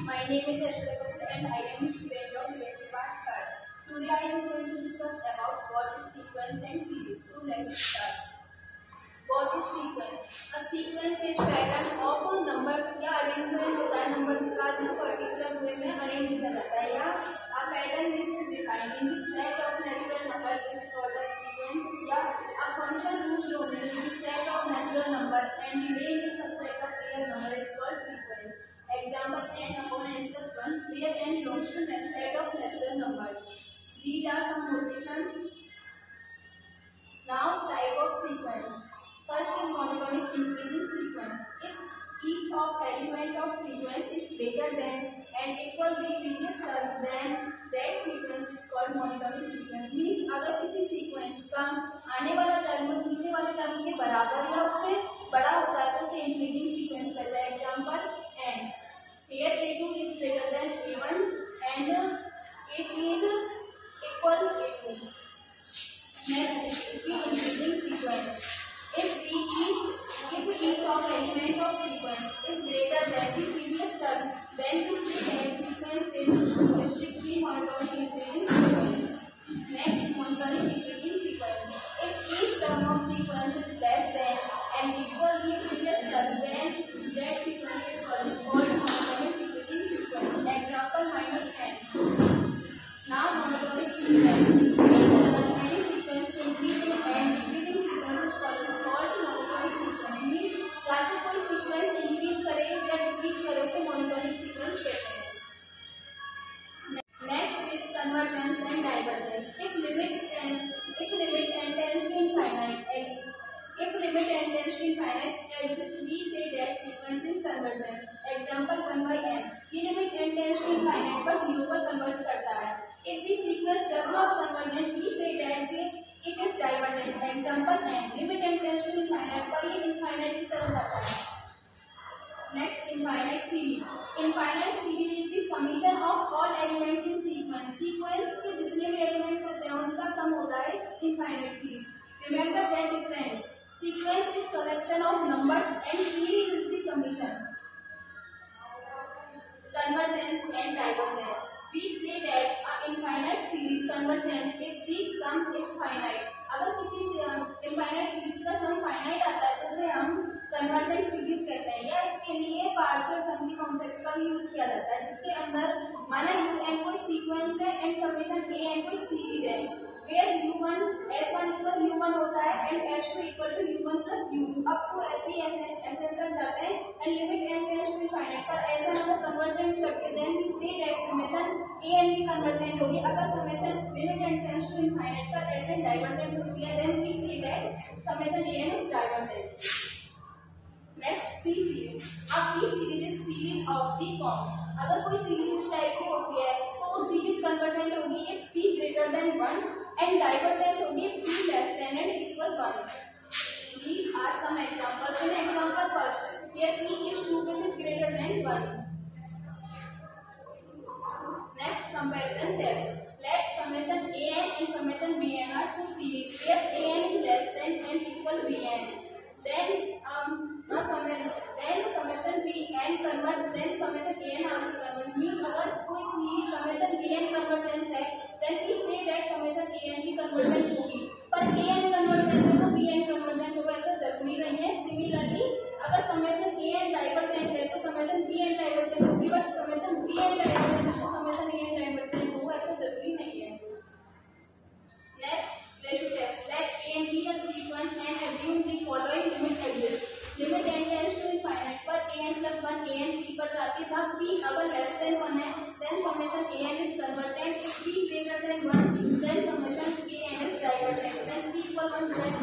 My name is Elizabeth and I am a student of Lesipart Third. Today I am going to discuss about what is sequence and series. So let's start. What is sequence? A sequence is pattern of numbers या arrangement होता है numbers का जिस particular way में arrange किया जाता है या a pattern which is defined in the set of natural number is called a sequence या a function whose domain is the set of natural number and the range is subset of real number is called sequence. Example n upon n plus 1 where n belongs to the set of natural numbers. These are some notations. Now type of sequence. First is monotonic increasing sequence. If each of element of sequence is greater than and equal the previous term, then that sequence is called monotonic sequence. Means अगर किसी sequence का आने वाला term पीछे वाले term के बराबर या उससे बड़ा होता है तो उसे increasing sequence कहते हैं. Example n. Here a2 is greater than a1 and it is equal a2. Next is the increasing sequence. If each of element of sequence is greater than the previous term, then we say that sequence is strictly monotonic increasing sequence. Next, monotonic increasing sequence. If each term of sequence is less than and equal the previous term, then that sequence is called monotonic increasing sequence. Example -n. Now monotonic sequence. Any sequence increasing and decreasing sequence is called monotonic sequence. Means चाहे कोई sequence increase करे या decrease करे उसे monotonic sequence कहते हैं. Next is convergence and divergence. If limit n tends to infinite, we say that sequence is convergent. Example 1/n. The limit n tends to infinite but 0 पर converge करता है. If the sequence does not convergent, we say that it is divergent. Example n. Limit n tends to infinite पर ये infinite की तरफ जाता है. Next, infinite series. Infinite series is the summation of all elements in sequence. Sequence के जितने भी elements होते हैं उनका sum होता है infinite series. Remember that difference. Sequence is collection of numbers and series is the summation. Convergence and divergence. We say that a infinite series convergence if the sum is finite. अगर किसी infinite series का sum finite आता है तो उसे हम convergent series कहते हैं या इसके लिए partial sum की concept का भी यूज किया जाता है जिसके अंदर माना un कोई sequence है and summation an कोई series है where u1 s1 equal u1 होता है and s2 equal to u1 plus u2 up to ऐसे तक जाते हैं and limit n tends to infinite पर ऐसा अगर convergent करके then we say that summation an भी convergent होगी. अगर summation limit n tends to infinite पर ऐसे divergent होती है then we say that summation an is divergent. Next, p series. A p series is series of the form. अगर कोई series इस टाइप की होती है तो वो series convergent होगी if p greater than 1 and divergent होगी if p less than and equal 1. These are some examples. In example first, here p is 2 which is greater than 1. Next, comparison test. Let summation an and summation bn are two series where an is less than and equal bn. Then summation bn converts, then summation an also converts. Means अगर कोई series summation bn convergence है then we say that summation an भी convergent होगी पर an convergent है तो bn convergent होगा ऐसा जरूरी नहीं है. Similarly अगर summation an divergent है तो summation bn divergent होगी but summation bn divergent है तो summation an divergent होगा ऐसा जरूरी नहीं है. Next, ratio test. Let an be a sequence and assume the following limit exists. Limit n tends to infinite पर an plus 1 an p पर जाती था. p अगर less than 1 है then summation an is convergent. If p greater than 1 then summation an is divergent. Then p equal 1 then